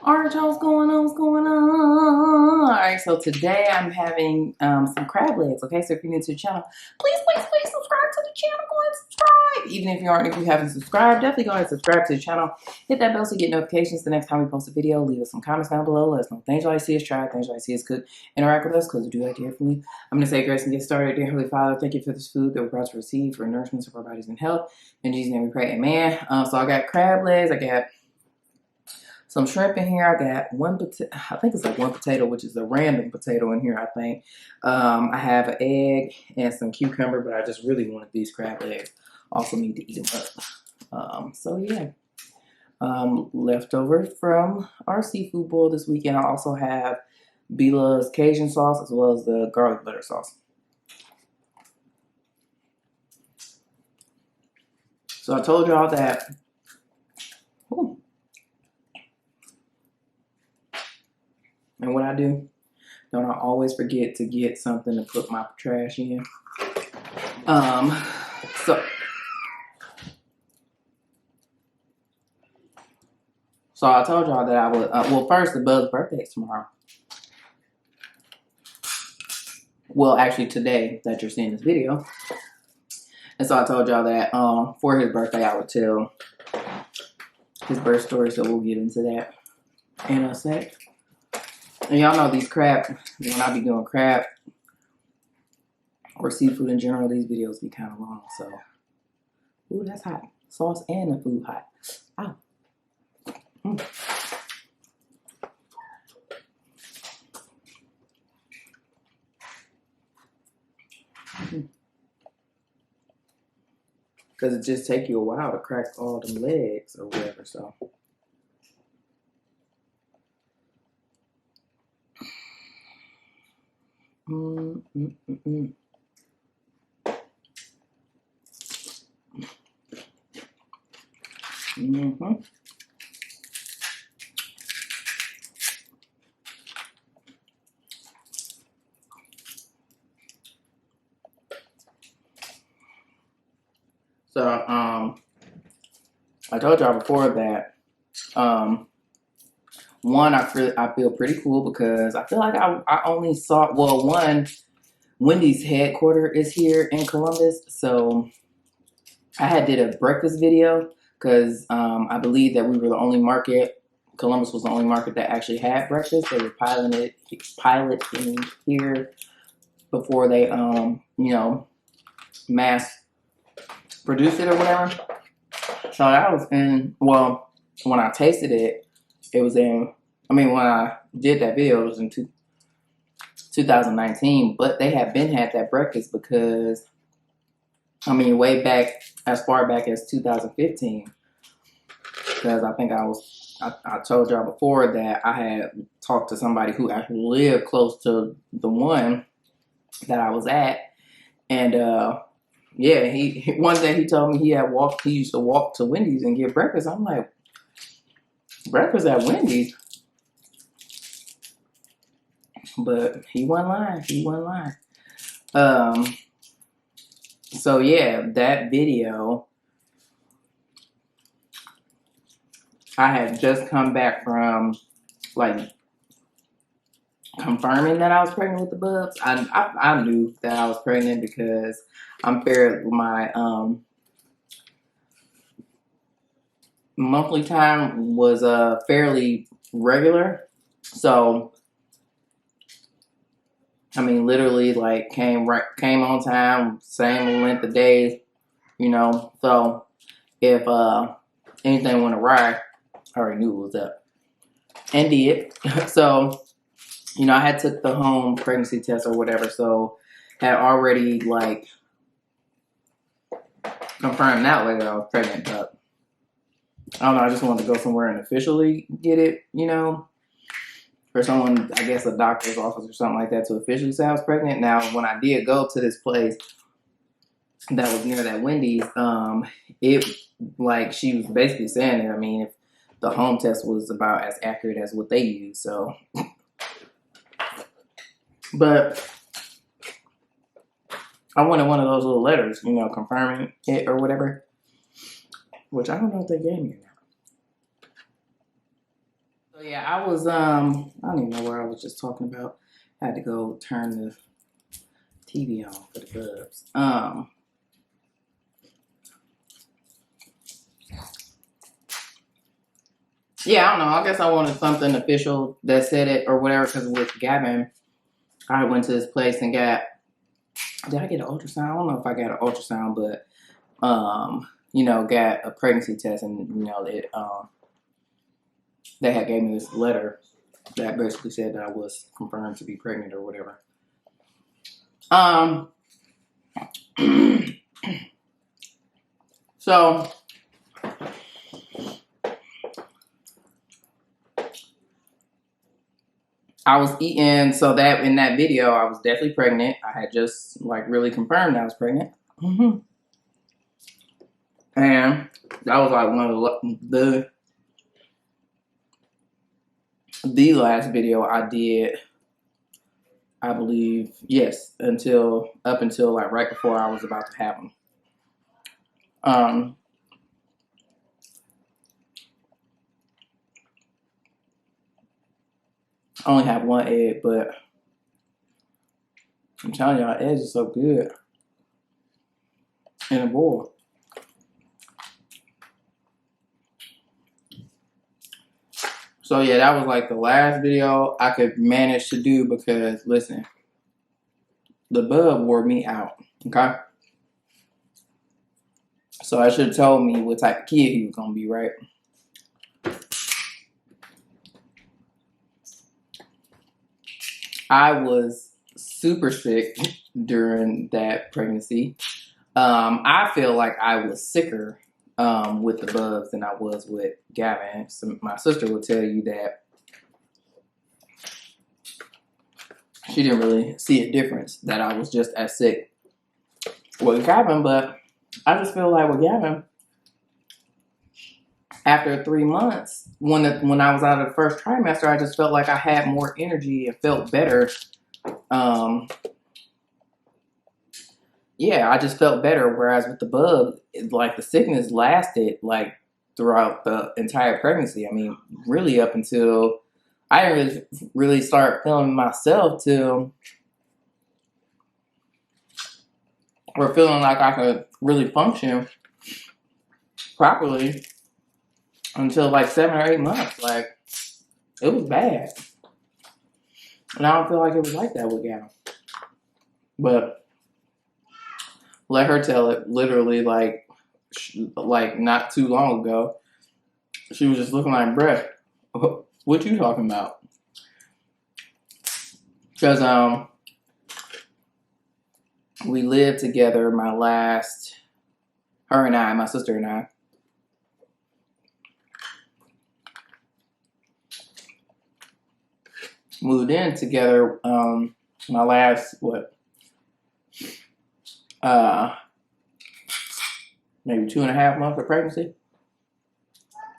Alright, y'all, what's going on? What's going on? Alright, so today I'm having some crab legs. Okay, so if you're new to the channel, please subscribe to the channel. Go ahead and subscribe. Even if you haven't subscribed, definitely go ahead and subscribe to the channel. Hit that bell so you get notifications the next time we post a video. Leave us some comments down below. Let us know things you like to see us try, things you like to see us cook. Interact with us because we do like to hear from you. I'm going to say grace and get started. Dear Heavenly Father, thank you for this food that we're about to receive for nourishment of our bodies and health. In Jesus' name we pray, amen. So I got crab legs. I got some shrimp in here. I got one potato. I think it's like one potato, which is a random potato in here, I think. I have an egg and some cucumber, but I just really wanted these crab legs. Also need to eat them up. So yeah. Leftovers from our seafood boil this weekend. I also have Beela's Cajun sauce as well as the garlic butter sauce. So I told y'all that. Ooh. And what I do, don't I always forget to get something to put my trash in. So I told y'all that I would, well, first, the Buz's birthday is tomorrow. Well, actually today that you're seeing this video. And so I told y'all that for his birthday, I would tell his birth story, so we'll get into that in a sec. And y'all know these crab, when I be doing crab or seafood in general, these videos be kind of long, so. Ooh, that's hot. Sauce and the food hot. Ow. Because it just take you a while to crack all them legs or whatever, so. So, I told y'all before that, one, I feel pretty cool because I feel like I only saw, well, one, Wendy's headquarter is here in Columbus, so I had did a breakfast video because I believe that we were the only market, Columbus was the only market that actually had breakfast. They were piloting here before they, you know, mass produce it or whatever. So that was in, well, when I tasted it, it was in, I mean, when I did that video, it was in 2019, but they had had that breakfast because, I mean, way back, as far back as 2015, because I think I told y'all before that I had talked to somebody who actually lived close to the one that I was at, and yeah, one day he told me he used to walk to Wendy's and get breakfast. I'm like, breakfast at Wendy's? But he wasn't lying. So yeah, that video, I had just come back from like confirming that I was pregnant with the Bubs. I knew that I was pregnant because my monthly time was fairly regular. So I mean, literally, like came on time, same length of days, you know. So if anything went awry, I already knew it was up, and did. So, you know, I had took the home pregnancy test or whatever, so had already like confirmed that way that I was pregnant. But I don't know, I just wanted to go somewhere and officially get it, you know. For someone, I guess a doctor's office or something like that, to officially say I was pregnant. Now, when I did go to this place that was near that Wendy's, it, like, she was basically saying that, I mean, if the home test was about as accurate as what they use, so. But I wanted one of those little letters, you know, confirming it or whatever, which I don't know if they gave me or not. So yeah, I was I don't even know where I was just talking about. I had to go turn the TV on for the Bubs. Yeah, I don't know. I guess I wanted something official that said it or whatever. Because with Gavin, I went to this place and got. Did I get an ultrasound? I don't know if I got an ultrasound, but you know, got a pregnancy test, and you know, they had gave me this letter that basically said that I was confirmed to be pregnant or whatever. So I was eating, so that in that video, I was definitely pregnant. I had just like really confirmed I was pregnant. And that was like one of the last video I did, I believe, yes, up until like right before I was about to have them. I only have one egg, but I'm telling y'all, eggs are so good in a bowl. So yeah, that was like the last video I could manage to do because, listen, the bub wore me out, okay? So I should have told me what type of kid he was gonna be, right? I was super sick during that pregnancy. I feel like I was sicker with the Bubs than I was with Gavin. So my sister will tell you that she didn't really see a difference, that I was just as sick with Gavin, but I just feel like with Gavin, after 3 months, when I was out of the first trimester, I just felt like I had more energy and felt better. Yeah, I just felt better. Whereas with the bug, like the sickness lasted like throughout the entire pregnancy. I mean, really up until I didn't really start feeling myself till, or feeling like I could really function properly until like 7 or 8 months. Like, it was bad. And I don't feel like it was like that with Gal. But let her tell it. Literally, like not too long ago, she was just looking like, bruh, what you talking about? Because we lived together. Her and I, my sister and I, moved in together. My last maybe 2.5 months of pregnancy.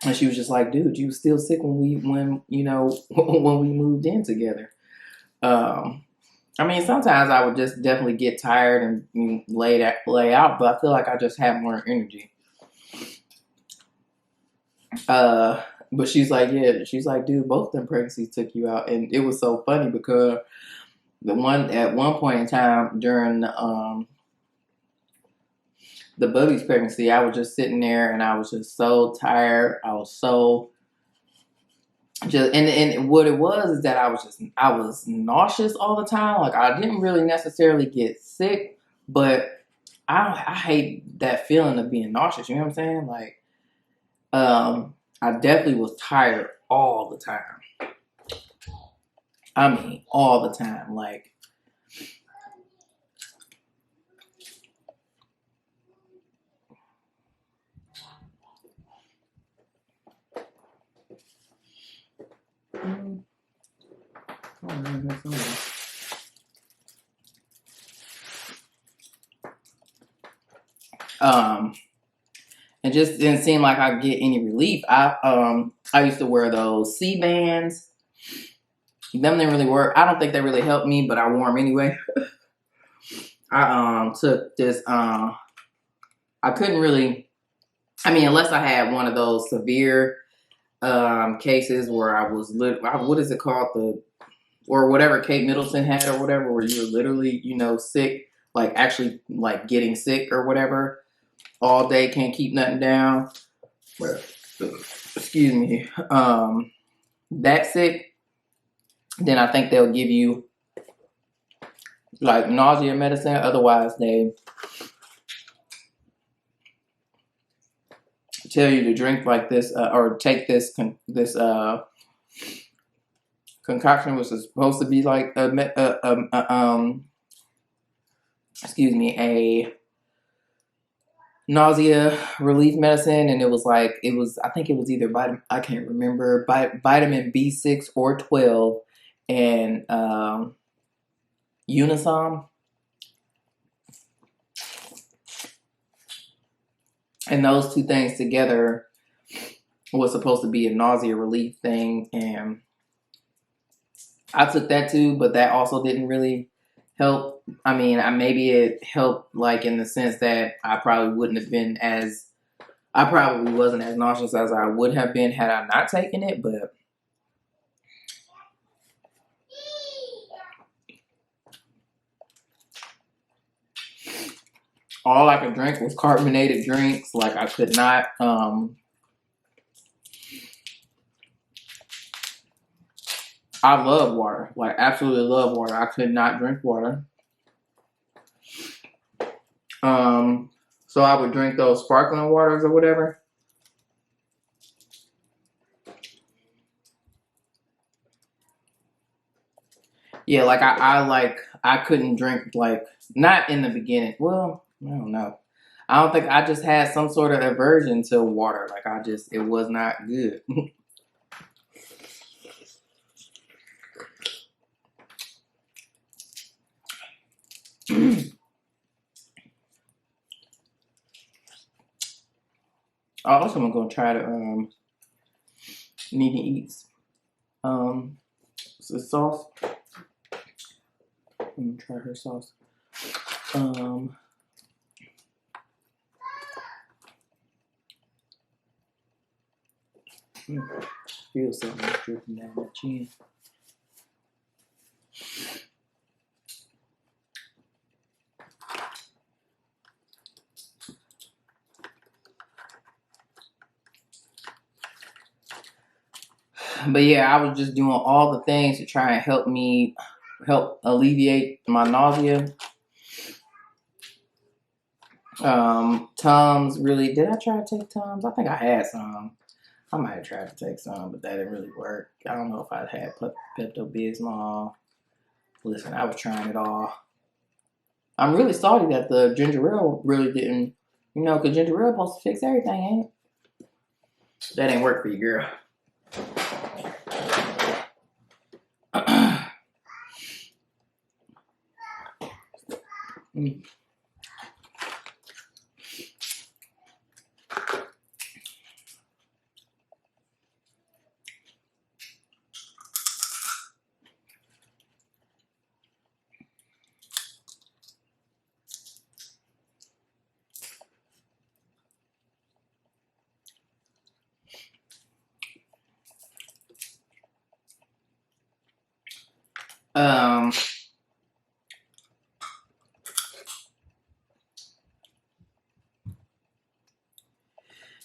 And she was just like, dude, you were still sick when we moved in together. I mean, sometimes I would just definitely get tired and lay out, but I feel like I just have more energy. But she's like, dude, both them pregnancies took you out. And it was so funny because at one point in time during the Bubby's pregnancy, I was just sitting there and I was just so tired. I was so and what it was is that I was nauseous all the time. Like, I didn't really necessarily get sick, but I hate that feeling of being nauseous. You know what I'm saying? Like, I definitely was tired all the time. I mean, all the time. Like, it just didn't seem like I'd get any relief. I used to wear those C bands. Them didn't really work. I don't think they really helped me, but I wore them anyway. I took this. I couldn't really. I mean, unless I had one of those severe cases where I was what is it called, or whatever Kate Middleton had or whatever, where you're literally, you know, sick, like actually like getting sick or whatever all day, can't keep nothing down. Excuse me. That sick, then I think they'll give you like nausea medicine. Otherwise, they tell you to drink like this or take this concoction, which is supposed to be like excuse me, a nausea relief medicine, and it was I think it was either I can't remember, vitamin B6 or 12 and Unisom. And those two things together was supposed to be a nausea relief thing, and I took that too, but that also didn't really help. I mean, maybe it helped like in the sense that I probably wasn't as nauseous as I would have been had I not taken it, but all I could drink was carbonated drinks. Like I could not, I love water, like absolutely love water. I could not drink water. So I would drink those sparkling waters or whatever. Yeah, like I couldn't drink, like, not in the beginning. Well, I don't know. I don't think, I just had some sort of aversion to water. Like it was not good. Also, I'm gonna try to Nene Eats the sauce. I'm gonna try her sauce. Feel something dripping down my chin. But yeah, I was just doing all the things to try and help alleviate my nausea. Tums, really, did I try to take Tums? I think I had some. I might have tried to take some, but that didn't really work. I don't know if I had Pepto-Bismol. Listen, I was trying it all. I'm really sorry that the ginger ale really didn't, you know, because ginger ale is supposed to fix everything, ain't it? That ain't work for you, girl.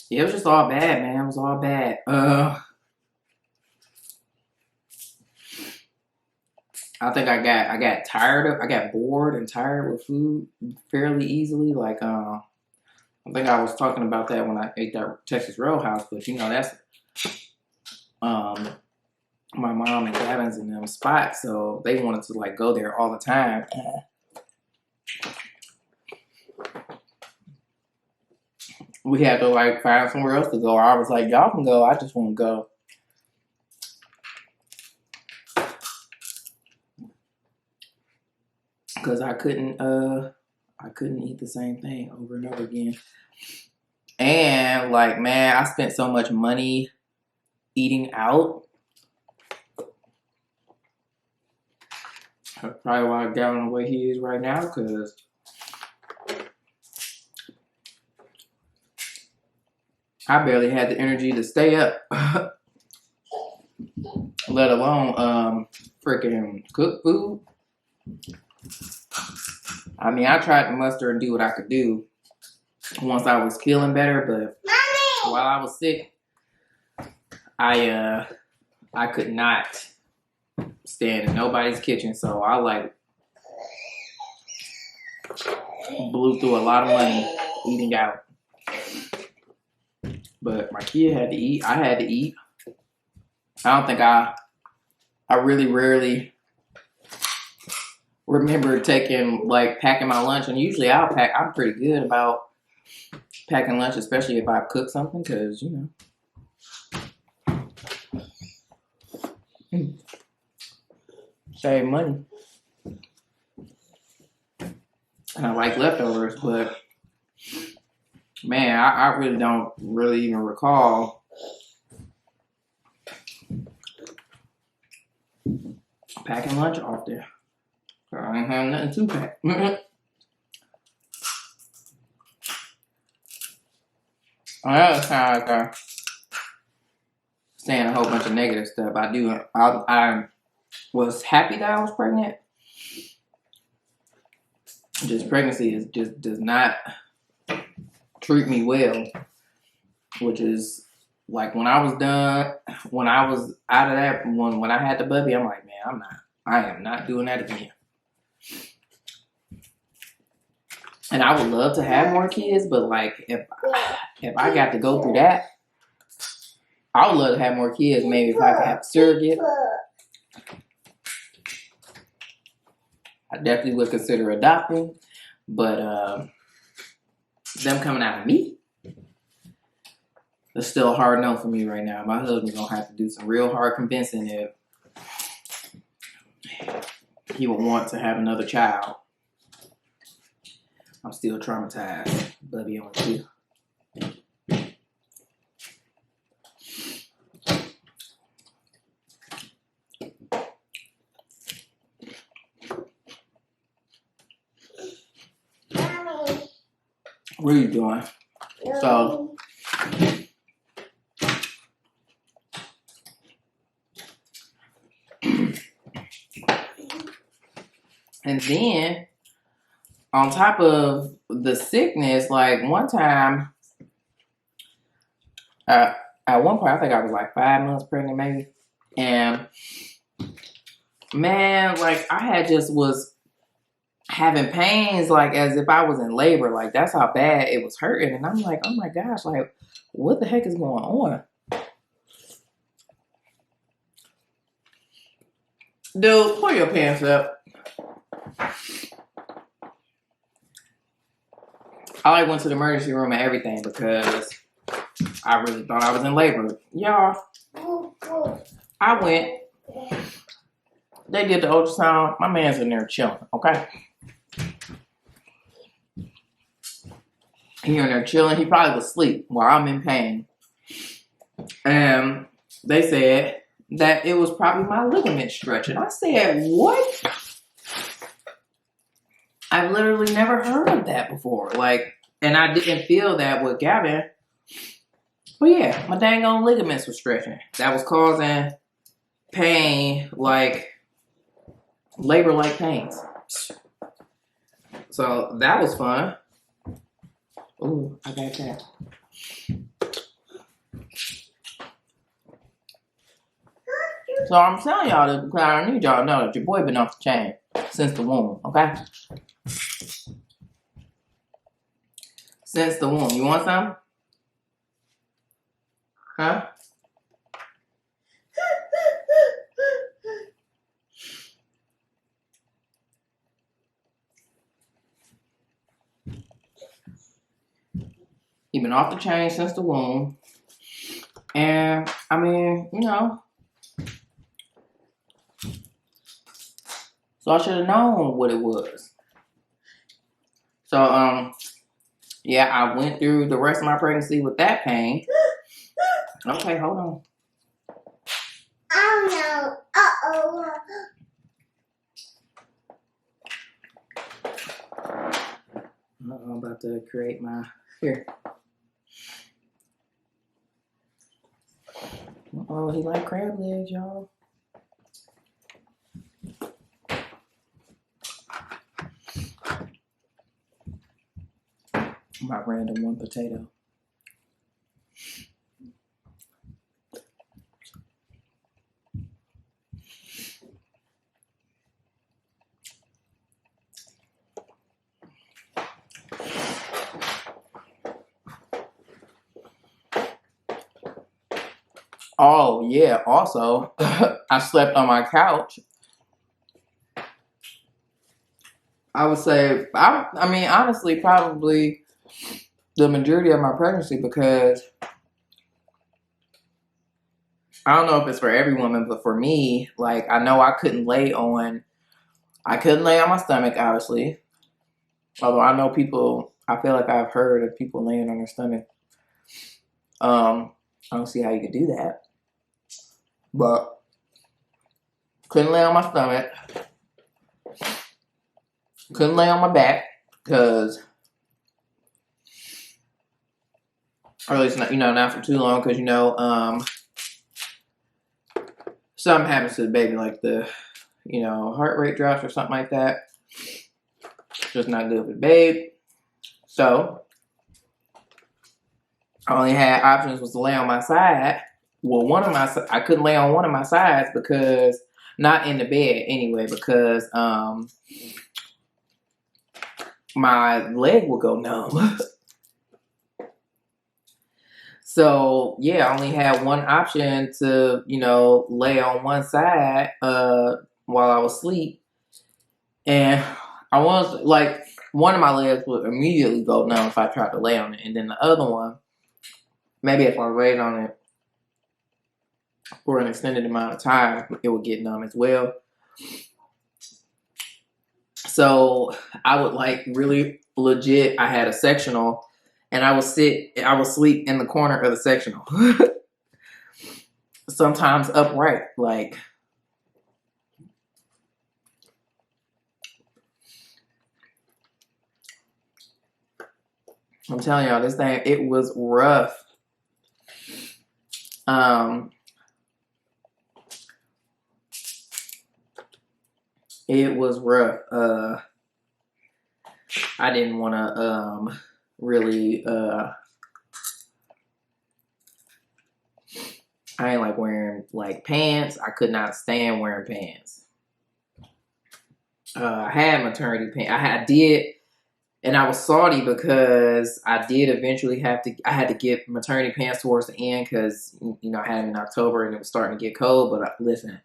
Yeah, it was just all bad, man. It was all bad. I think I got bored and tired with food fairly easily. Like, I think I was talking about that when I ate that Texas Roadhouse, but you know, that's my mom and Gavin's in them spots, so they wanted to like go there all the time. We had to like find somewhere else to go. I was like, y'all can go, I just won't go. Cause I couldn't eat the same thing over and over again. And like, man, I spent so much money eating out. That's probably why Gavin the way he is right now, because I barely had the energy to stay up. let alone freaking cook food. I mean, I tried to muster and do what I could do once I was feeling better, but while I was sick, I could not stand in nobody's kitchen, so I like blew through a lot of money eating out. But my kid had to eat. I had to eat. I don't think I really rarely remember taking, like, packing my lunch. And usually I'll pack. I'm pretty good about packing lunch, especially if I cook something, because, you know, save money. And I like leftovers, but man, I really don't really even recall packing lunch off there. I ain't have nothing to pack. That was kind of like saying a whole bunch of negative stuff. I was happy that I was pregnant. Just pregnancy just does not treat me well, which is like when I was done, when I was out of that, when I had the Bubby, I'm like, man, I am not doing that again. And I would love to have more kids, but like if I got to go through that, I would love to have more kids. Maybe if I could have a surrogate, I definitely would consider adopting. But them coming out of me, it's still a hard no for me right now. My husband's gonna have to do some real hard convincing if he would want to have another child. I'm still traumatized. Bubby on 2. What are you doing? So, and then on top of the sickness, like one time, at one point, I think I was like 5 months pregnant, maybe. And man, like I was having pains like as if I was in labor. Like that's how bad it was hurting. And I'm like, oh my gosh, like what the heck is going on? Dude, pull your pants up. I like went to the emergency room and everything because I really thought I was in labor. Y'all, I went. They did the ultrasound. My man's in there chilling, okay? He in there chilling. He probably was asleep while I'm in pain. And they said that it was probably my ligament stretching. I said, what? I've literally never heard of that before. Like, and I didn't feel that with Gavin. But yeah, my dang on ligaments were stretching. That was causing pain, like labor-like pains. So that was fun. Ooh, I got that. So I'm telling y'all this because I need y'all to know that your boy been off the chain since the womb, okay? Since the womb. You want some? Huh? He been off the chain since the womb. And, I mean, you know. So I should have known what it was. So, yeah, I went through the rest of my pregnancy with that pain. Okay, hold on. Oh no. Uh-oh. I'm about to create my... Here. Well, he like crab legs, y'all. My random one potato. Oh, yeah. Also, I slept on my couch. I would say, I mean, honestly, probably the majority of my pregnancy because I don't know if it's for every woman, but for me, like, I know I couldn't lay on my stomach, obviously. Although I know people, I feel like I've heard of people laying on their stomach. I don't see how you could do that. But couldn't lay on my stomach. Couldn't lay on my back because, or at least not, not for too long because, something happens to the baby, like the, heart rate drops or something like that. Just not good for the babe. So I only had options was to lay on my side. Well, I couldn't lay on one of my sides because, not in the bed anyway, because my leg would go numb. So yeah, I only had one option to, lay on one side while I was asleep. And I was like, one of my legs would immediately go numb if I tried to lay on it. And then the other one, maybe if I laid on it for an extended amount of time, it would get numb as well. So I would really legit, I had a sectional and I would sleep in the corner of the sectional. Sometimes upright, like. I'm telling y'all, this thing, it was rough. It was rough. I didn't want to really. I ain't like wearing like pants. I could not stand wearing pants. I had maternity pants. I did, and I was salty because I did eventually I had to get maternity pants towards the end because, I had them in October and it was starting to get cold. But listen,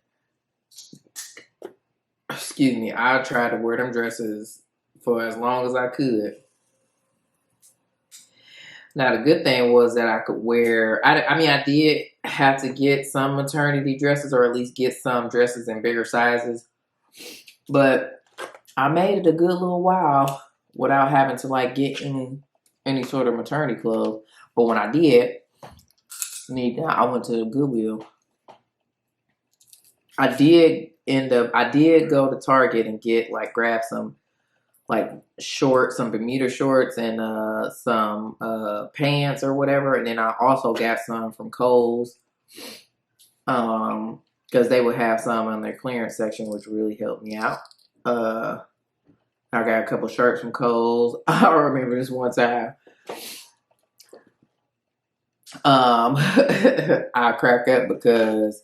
excuse me, I tried to wear them dresses for as long as I could. Now, the good thing was that I could wear, I did have to get some maternity dresses or at least get some dresses in bigger sizes. But I made it a good little while without having to get in any sort of maternity clothes. But when I did, I went to the Goodwill. I did go to Target and grab some shorts, some Bermuda shorts and some pants or whatever. And then I also got some from Kohl's because they would have some on their clearance section, which really helped me out. I got a couple shirts from Kohl's. I remember this one time. I crack up because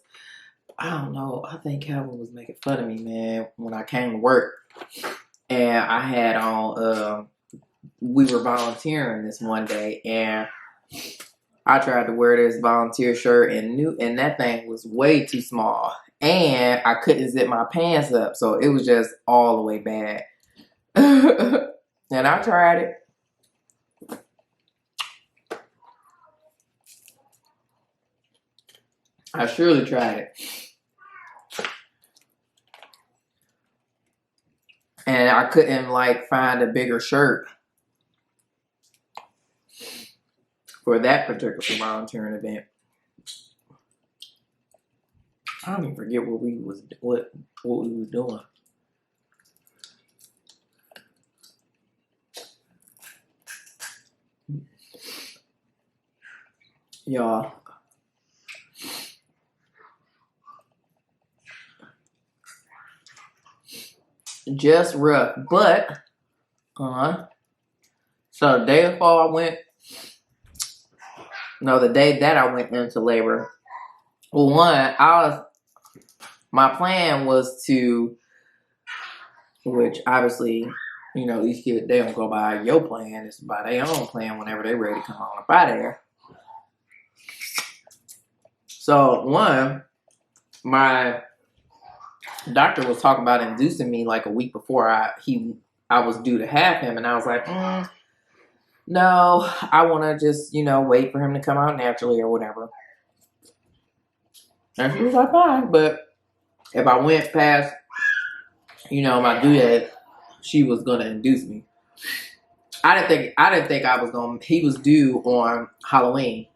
I don't know. I think Calvin was making fun of me, man, when I came to work. And I had on, we were volunteering this one day, and I tried to wear this volunteer shirt and that thing was way too small. And I couldn't zip my pants up, so it was just all the way bad. And I tried it. I surely tried it. And I couldn't find a bigger shirt for that particular volunteering event. I don't even forget what we was doing. Y'all, just rough. But so the day before I went, no, the day that I went into labor. Well, my plan was to, which obviously, you know, these kids, they don't go by your plan. It's by their own plan whenever they're ready to come on up out of there. So my doctor was talking about inducing me like a week before I was due to have him, and I was like, no, I want to just, you know, wait for him to come out naturally or whatever. And she was like, fine, but if I went past, you know, my due date, she was gonna induce me. I didn't think I was gonna. He was due on Halloween.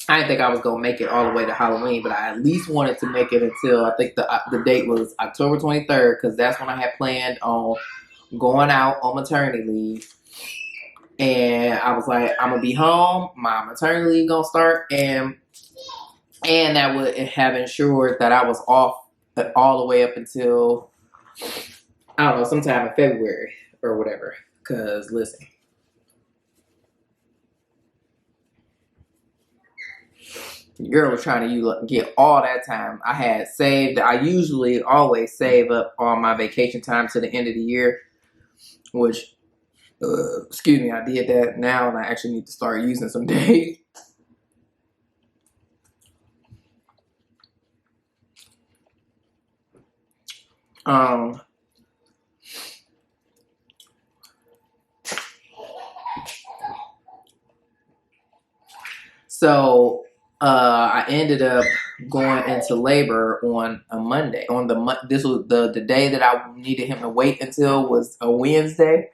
I didn't think I was gonna make it all the way to Halloween, but I at least wanted to make it until I think the date was October 23rd, because that's when I had planned on going out on maternity leave. And I was like, I'm gonna be home. My maternity leave gonna start, and that would have ensured that I was off all the way up until, I don't know, sometime in February or whatever. Because listen, the girl was trying to get all that time I had saved. I usually always save up all my vacation time to the end of the year, which, excuse me, I did that now, and I actually need to start using some days. So I ended up going into labor on a Monday. This was the day that I needed him to wait until was a Wednesday,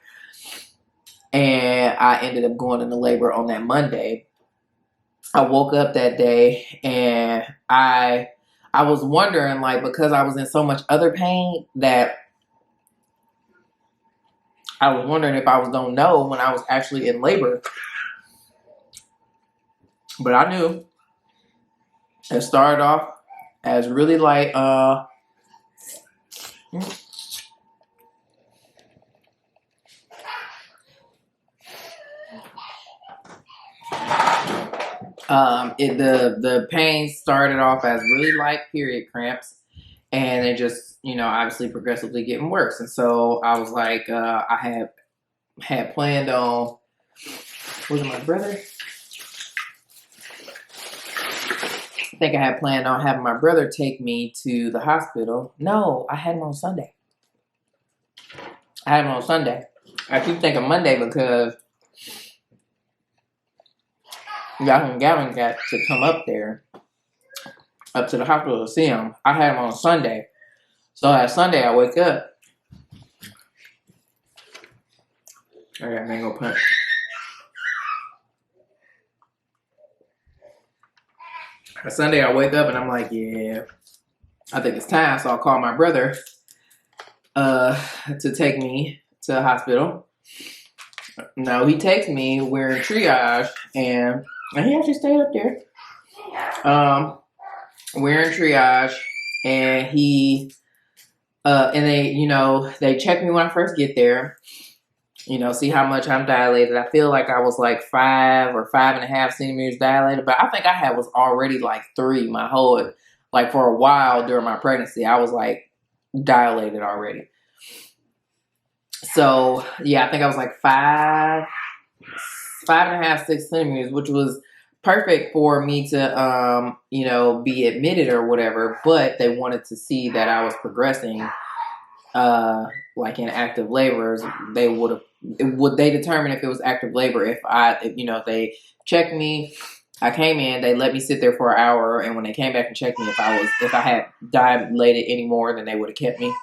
and I ended up going into labor on that Monday. I woke up that day, and I was wondering, like, because I was in so much other pain, that I was wondering if I was gonna know when I was actually in labor. But I knew. It started off as really light. The pain started off as really light period cramps, and it just, you know, obviously progressively getting worse. And so I was like, I had planned on, was it my brother? I think I had planned on having my brother take me to the hospital. No, I had him on Sunday. I keep thinking Monday because Y'all and Gavin got to come up there, up to the hospital to see him. I had him on Sunday. So that Sunday I wake up. I got mango punch. Sunday I wake up and I'm like, yeah, I think it's time. So I'll call my brother to take me to the hospital. No, he takes me. We're in triage, and he actually stayed up there. We're in triage, and and they, you know, they check me when I first get there. You know, see how much I'm dilated. I feel like I was like 5 or 5.5 centimeters dilated, but I think I was already like 3 my whole, like for a while during my pregnancy. I was like dilated already. So yeah, I think I was like 5.5, 6 centimeters, which was perfect for me to, you know, be admitted or whatever. But they wanted to see that I was progressing, like in active labor. They determine if it was active labor if you know, if they checked me. I came in, they let me sit there for an hour, and when they came back and checked me, if I had dilated any more, then they would have kept me.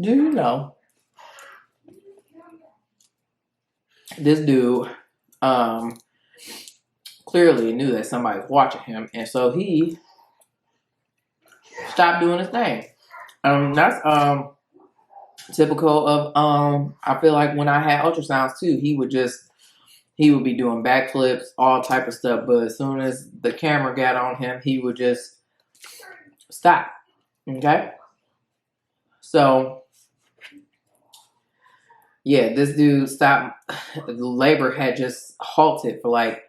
Do you know? This dude clearly knew that somebody was watching him, and so he stopped doing his thing. That's typical of I feel like when I had ultrasounds too, he would be doing backflips, all type of stuff, but as soon as the camera got on him, he would just stop. Okay? So yeah, this dude stopped. Labor had just halted for like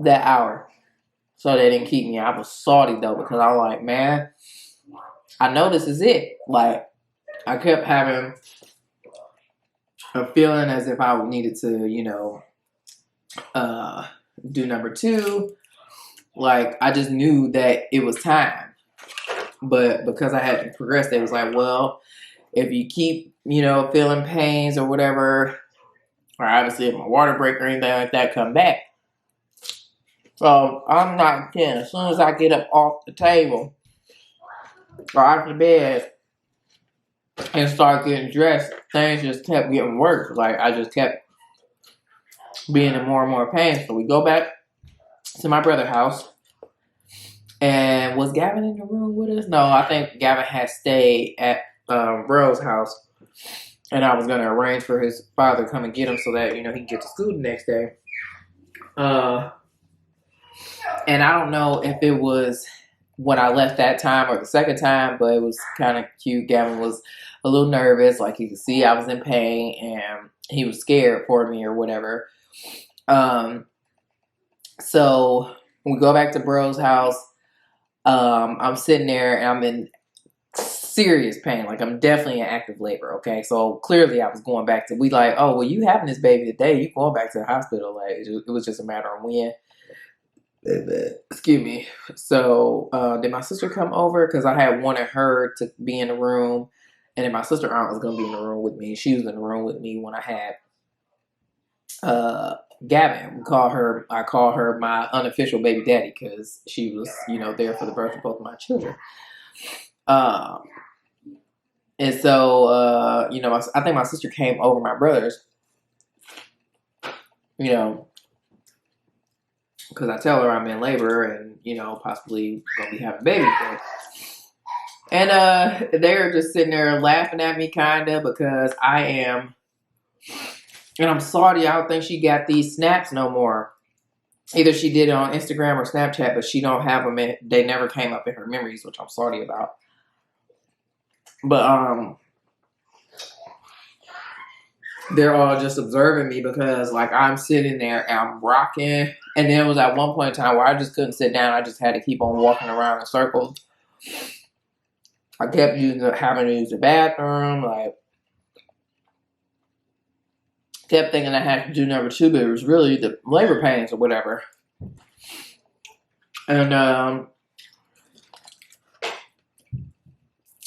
that hour. So they didn't keep me. I was salty though because I'm like, man, I know this is it. Like, I kept having a feeling as if I needed to, do number two. Like, I just knew that it was time. But because I hadn't progressed, they was like, well, if you keep, feeling pains or whatever, or obviously if my water break or anything like that, come back. So I'm not kidding. As soon as I get up off the table or off the bed and start getting dressed, things just kept getting worse. Like, I just kept being in more and more pain. So we go back to my brother's house. And was Gavin in the room with us? No, I think Gavin had stayed at Bro's house. And I was going to arrange for his father to come and get him so that, he can get to school the next day. And I don't know if it was when I left that time or the second time, but it was kind of cute. Gavin was a little nervous. Like, you could see I was in pain and he was scared for me or whatever. So we go back to Bro's house. I'm sitting there and I'm in serious pain. Like, I'm definitely in active labor. Okay. So clearly I was going back to, oh, well, you having this baby today. You going back to the hospital. Like, it was just a matter of when. Excuse me. So, did my sister come over? Cause I had wanted her to be in the room, and then my sister aunt was going to be in the room with me. She was in the room with me when I had, Gavin. I call her my unofficial baby daddy because she was, there for the birth of both of my children. And so, I think my sister came over my brother's, because I tell her I'm in labor and, possibly going to be having a baby today. And they were just sitting there laughing at me kind of because I am. And I'm sorry, I don't think she got these snaps no more. Either she did it on Instagram or Snapchat, but she don't have them. They never came up in her memories, which I'm sorry about. But they're all just observing me because, like, I'm sitting there and I'm rocking. And then it was at one point in time where I just couldn't sit down. I just had to keep on walking around in circles. I kept having to use the bathroom, like. Kept thinking I had to do number two, but it was really the labor pains or whatever. And,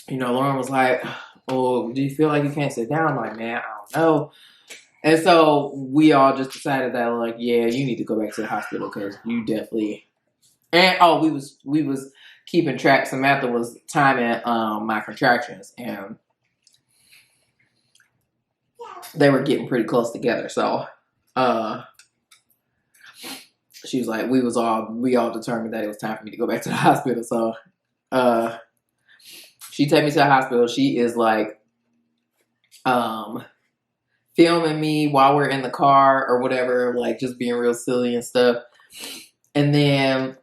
Lauren was like, oh, do you feel like you can't sit down? I'm like, man, I don't know. And so we all just decided that, like, yeah, you need to go back to the hospital because you definitely. And we was keeping track. Samantha was timing my contractions, and they were getting pretty close together. So she was like, we all determined that it was time for me to go back to the hospital. So she take me to the hospital. She is like filming me while we're in the car or whatever, like just being real silly and stuff. And then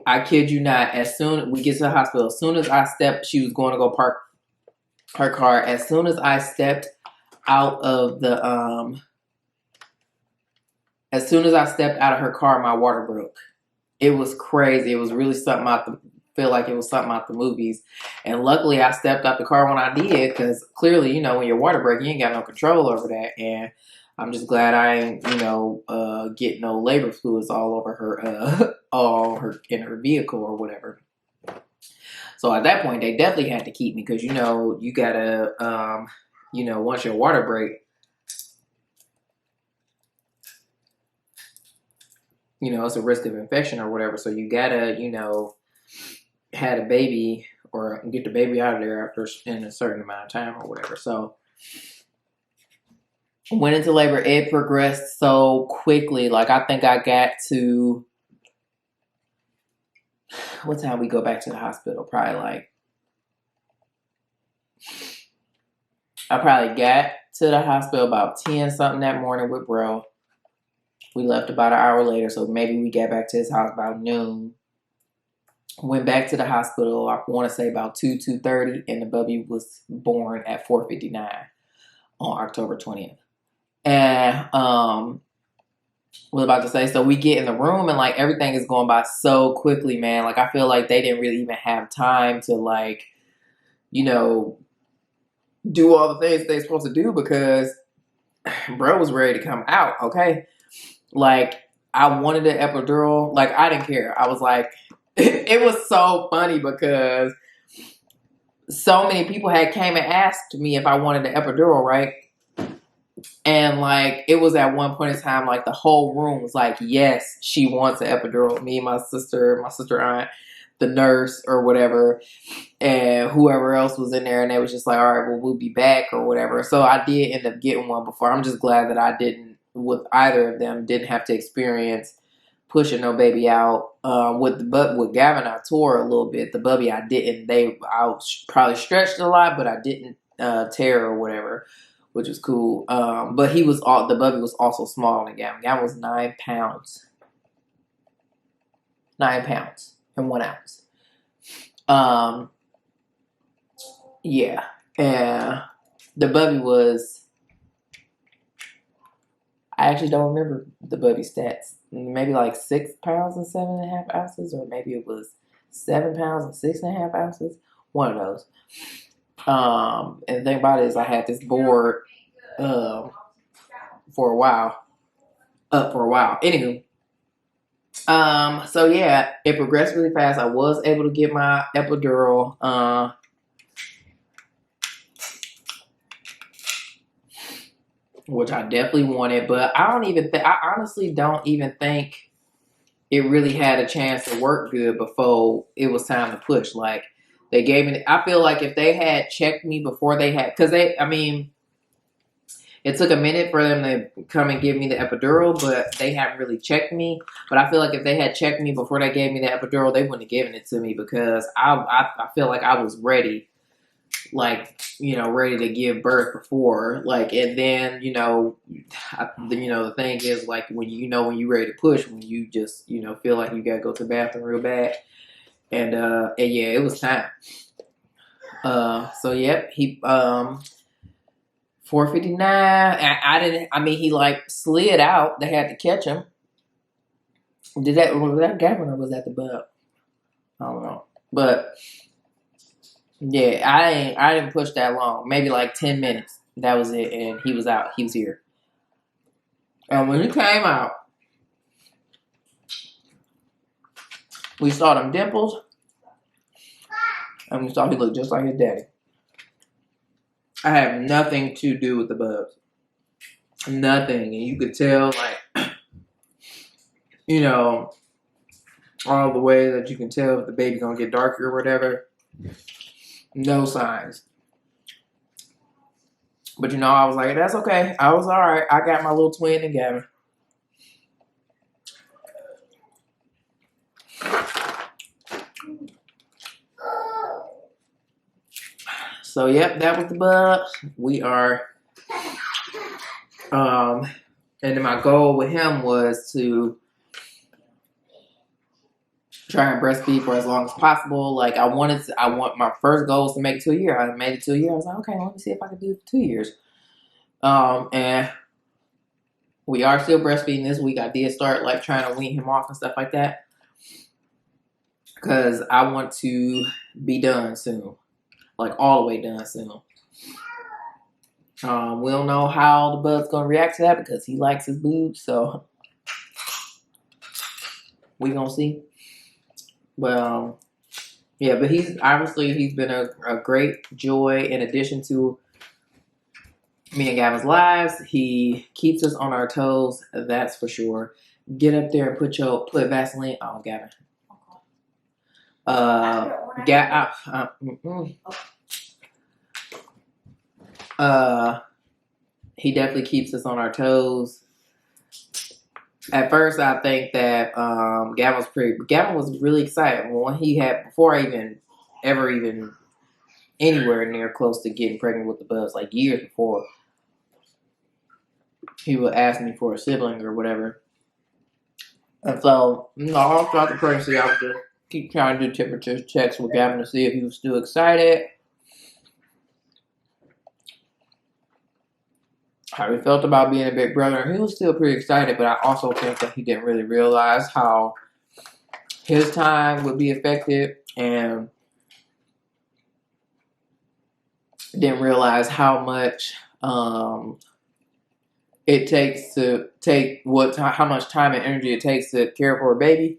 I kid you not, as soon as we get to the hospital, as soon as I stepped, she was going to go park her car. As soon as I stepped out of the as soon as I stepped out of her car, my water broke. It was crazy. It was really something feel like it was something out the movies. And luckily I stepped out the car when I did, because clearly, when your water break, you ain't got no control over that. And I'm just glad I ain't, get no labor fluids all over her, in her vehicle or whatever. So at that point, they definitely had to keep me because, you gotta, once your water break, it's a risk of infection or whatever. So you gotta, had a baby or get the baby out of there after in a certain amount of time or whatever. So went into labor. It progressed so quickly. Like, I think I got to, what time we go back to the hospital? I probably got to the hospital about 10 something that morning with bro. We left about an hour later, so maybe we got back to his house about noon. Went back to the hospital, I want to say about 2:30, and the Bubby was born at 4:59. on October 20th. And was about to say, so we get in the room and like everything is going by so quickly, man. Like I feel like they didn't really even have time to like, you know, do all the things they're supposed to do because bro was ready to come out, okay? Like I wanted an epidural. Like I didn't care. I was like, it was so funny because so many people had came and asked me if I wanted an epidural, right? And like it was at one point in time, like the whole room was like, yes, she wants an epidural. Me, my sister aunt, the nurse or whatever, and whoever else was in there, and they was just like, all right, well, we'll be back or whatever. So I did end up getting one before. I'm just glad that I didn't, with either of them, didn't have to experience pushing no baby out. With Gavin, I tore a little bit. The Bubby, I didn't. I probably stretched a lot, but I didn't tear or whatever, which was cool. But the Bubby was also smaller than Gavin. Gavin was 9 pounds. 9 pounds and 1 ounce. Yeah. And the Bubby was, I actually don't remember the Bubby stats. Maybe like 6 pounds and 7.5 ounces, or maybe it was 7 pounds and 6.5 ounces. One of those. And the thing about it is I had this board for a while. Up for a while. Anywho. So yeah, it progressed really fast. I was able to get my epidural. Which I definitely wanted, but I honestly don't even think it really had a chance to work good before it was time to push. Like they gave me, I feel like if they had checked me before they had, it took a minute for them to come and give me the epidural, but they haven't really checked me. But I feel like if they had checked me before they gave me the epidural, they wouldn't have given it to me because I feel like I was ready, like, you know, ready to give birth before. Like, and then, the thing is, like, when you're ready to push, when you just, feel like you got to go to the bathroom real bad. And yeah, it was time. So, yep, he, 4:59. He like slid out. They had to catch him. Was that Gavin or was that the bub? I don't know. But yeah, I didn't push that long. Maybe like 10 minutes. That was it, and he was out. He was here. And when he came out, we saw them dimples, and we saw he looked just like his daddy. I have nothing to do with the bubs. Nothing. And you could tell, like, all the way that you can tell if the baby's gonna get darker or whatever. No signs. But I was like, that's okay. I was alright. I got my little twin and Gavin. So yep, that was the bubs. We are and then my goal with him was to try and breastfeed for as long as possible. Like my first goal was to make it to a year. I made it to a year. I was like, okay, let me see if I can do it for 2 years. And we are still breastfeeding this week. I did start like trying to wean him off and stuff like that, because I want to be done soon, like all the way done soon. We don't know how the bud's gonna react to that because he likes his boobs, so we gonna see. But yeah, but he's been a great joy in addition to me and Gavin's lives. He keeps us on our toes, that's for sure. Get up there and put Vaseline on Gavin. He definitely keeps us on our toes. At first, I think that Gavin was really excited when before I even anywhere near close to getting pregnant with the bubs, like years before, he would ask me for a sibling or whatever. And so, all throughout the pregnancy, I would just keep trying to do temperature checks with Gavin to see if he was still excited. how he felt about being a big brother. He was still pretty excited, but I also think that he didn't really realize how his time would be affected, and didn't realize how much it takes to how much time and energy it takes to care for a baby.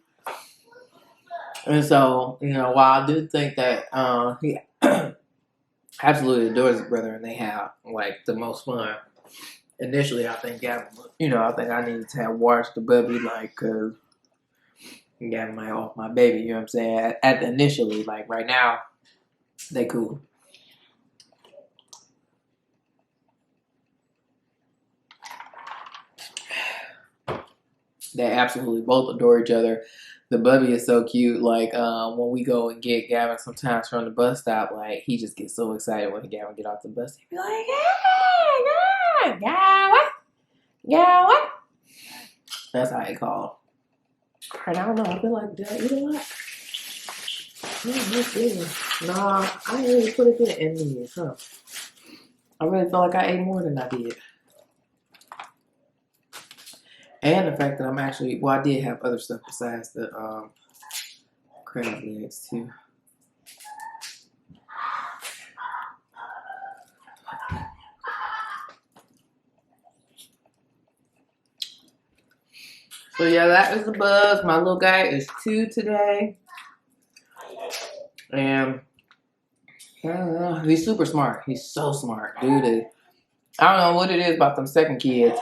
And so, you know, while I do think that he absolutely adores his brother and they have like the most fun. Initially, I think Gavin, you know, I think I needed to have watched the Bubby, like, cause Gavin might off my baby. You know what I'm saying? At the initially, like right now, they cool. They absolutely both adore each other. The Bubby is so cute. Like when we go and get Gavin sometimes from the bus stop, like he just gets so excited when Gavin get off the bus. He be like, "Hey, Gavin, Gavin." That's how he called. And I don't know. I feel like, did I eat a lot? Nah, I didn't really put it in me. Huh? I really felt like I ate more than I did. And the fact that I'm actually, well, I did have other stuff besides the crab legs too. So yeah, that is the buzz. My little guy is 2 today. And I don't know, he's super smart. He's so smart, dude. I don't know what it is about them second kids.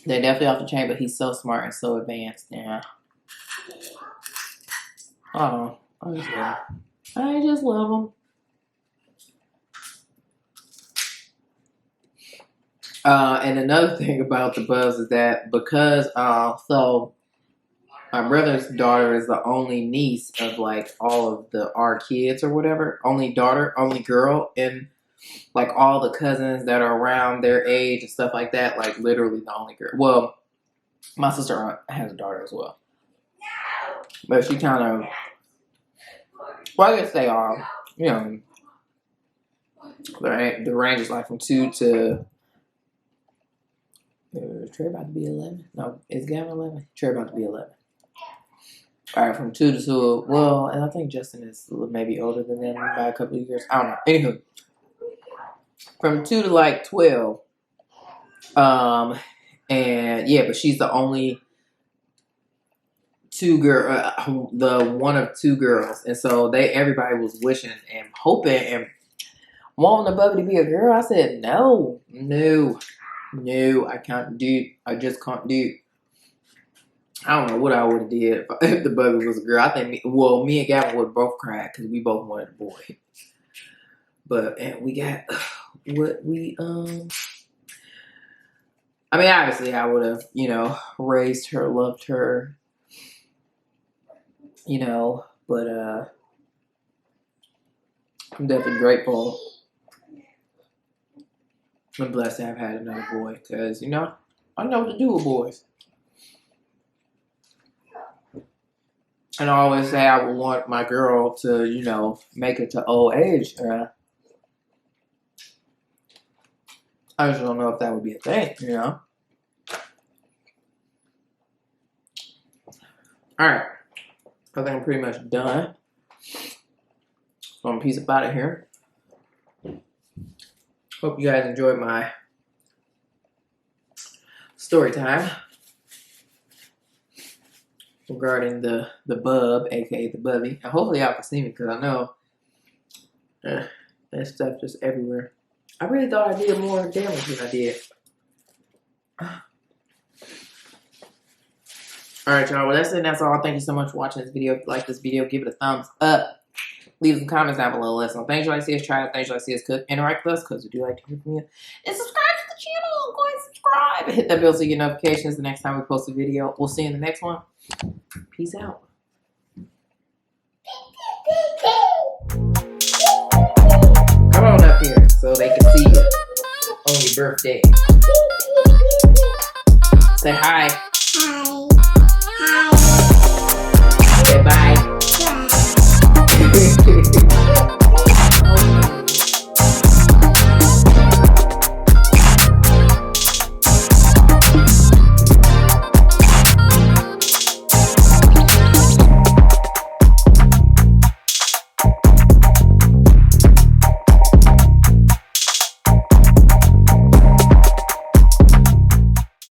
They're definitely off the chain, but he's so smart and so advanced. Yeah. Oh, I just love him. And another thing about the buzz is that because so my brother's daughter is the only niece of like all of our kids or whatever, only daughter, only girl, and like all the cousins that are around their age and stuff like that, like literally the only girl. Well, my sister has a daughter as well, but she kind of, well, I guess they are, you know, the range is like from 2 to. Trey about to be 11. No, is Gavin 11? Trey about to be 11. All right, from 2 to 2. Well, and I think Justin is maybe older than them by a couple of years. I don't know. Anywho, from 2 to like 12. And yeah, but she's the only the one of 2 girls, and so everybody was wishing and hoping and wanting the Bubby to be a girl. I said no, I can't do. I just can't do. I don't know what I would have did if the Bubby was a girl. I think me and Gavin would have both cried because we both wanted a boy. But and we got what we I mean, obviously, I would have, you know, raised her, loved her, you know, but I'm definitely grateful. I'm blessed to have had another boy because, you know, I know what to do with boys. And I always say I would want my girl to, you know, make it to old age. I just don't know if that would be a thing, you know. Alright. I think I'm pretty much done. So I'm peace up out of here. Hope you guys enjoyed my story time regarding the bub, aka the Bubby. And hopefully y'all can see me because I know that stuff just everywhere. I really thought I did more damage than I did. Alright, y'all. Well, that's it. That's all. Thank you so much for watching this video. If you like this video, give it a thumbs up. Leave some comments down below. Let us know things you like to see us try, things you like to see us cook. Interact with us because we do like to hear from you. And subscribe to the channel. Go ahead and subscribe. And hit that bell so you get notifications the next time we post a video. We'll see you in the next one. Peace out. Come on up here so they can see you on your birthday. Say hi. Hi.